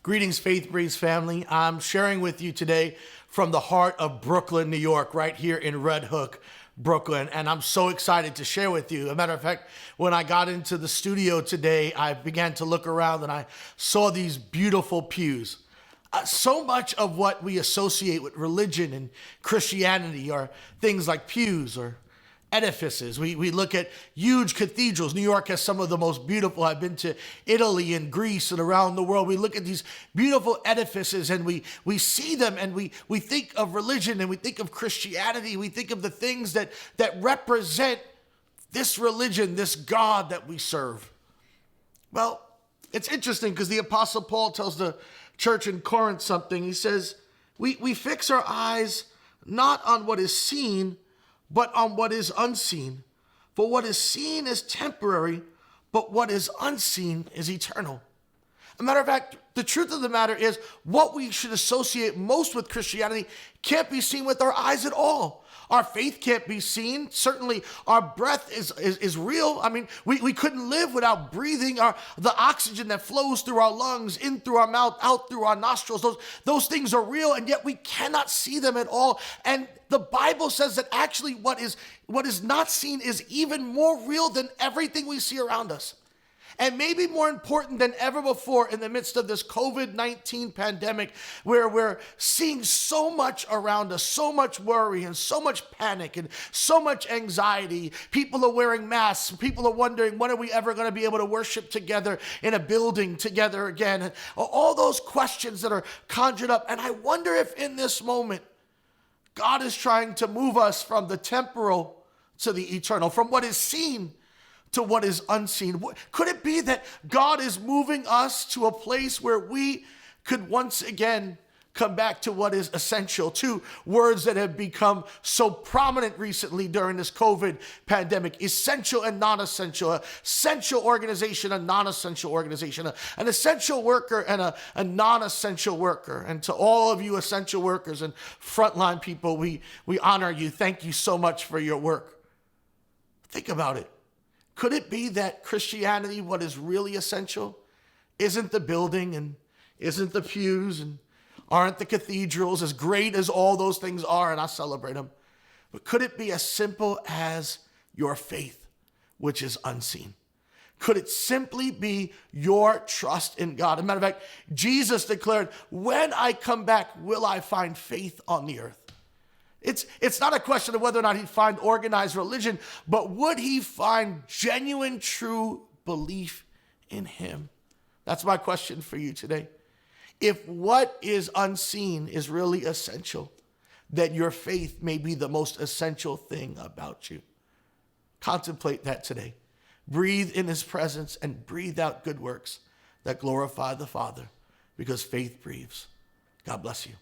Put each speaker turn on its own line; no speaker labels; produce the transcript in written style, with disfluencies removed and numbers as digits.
Greetings, Faith Breathes family. I'm sharing with you today from the heart of Brooklyn, New York, right here in Red Hook, Brooklyn. And I'm so excited to share with you. As a matter of fact, when I got into the studio today, I began to look around and I saw these beautiful pews. So much of what we associate with religion and Christianity are things like pews or edifices. We look at huge cathedrals. New York has some of the most beautiful. I've been to Italy and Greece and around the world. We look at these beautiful edifices and we see them and we think of religion and we think of Christianity. We think of the things that represent this religion, this God that we serve. Well, it's interesting because the Apostle Paul tells the church in Corinth something. He says, we fix our eyes not on what is seen, but on what is unseen. For what is seen is temporary, but what is unseen is eternal. As a matter of fact, the truth of the matter is what we should associate most with Christianity can't be seen with our eyes at all. Our faith can't be seen. Certainly our breath is real. I mean, we couldn't live without breathing the oxygen that flows through our lungs, in through our mouth, out through our nostrils. Those things are real, and yet we cannot see them at all. And the Bible says that actually what is not seen is even more real than everything we see around us. And maybe more important than ever before in the midst of this COVID-19 pandemic, where we're seeing so much around us, so much worry and so much panic and so much anxiety. People are wearing masks. People are wondering, when are we ever going to be able to worship together in a building together again? And all those questions that are conjured up. And I wonder if in this moment, God is trying to move us from the temporal to the eternal, from what is seen to what is unseen. Could it be that God is moving us to a place where we could once again come back to what is essential? Two words that have become so prominent recently during this COVID pandemic: essential and non-essential, essential organization and non-essential organization, an essential worker and a non-essential worker. And to all of you essential workers and frontline people, we honor you. Thank you so much for your work. Think about it. Could it be that Christianity, what is really essential, isn't the building and isn't the pews and aren't the cathedrals, as great as all those things are, and I celebrate them, but could it be as simple as your faith, which is unseen? Could it simply be your trust in God? As a matter of fact, Jesus declared, when I come back, will I find faith on the earth? It's not a question of whether or not he'd find organized religion, but would he find genuine, true belief in him? That's my question for you today. If what is unseen is really essential, then your faith may be the most essential thing about you. Contemplate that today. Breathe in his presence and breathe out good works that glorify the Father, because faith breathes. God bless you.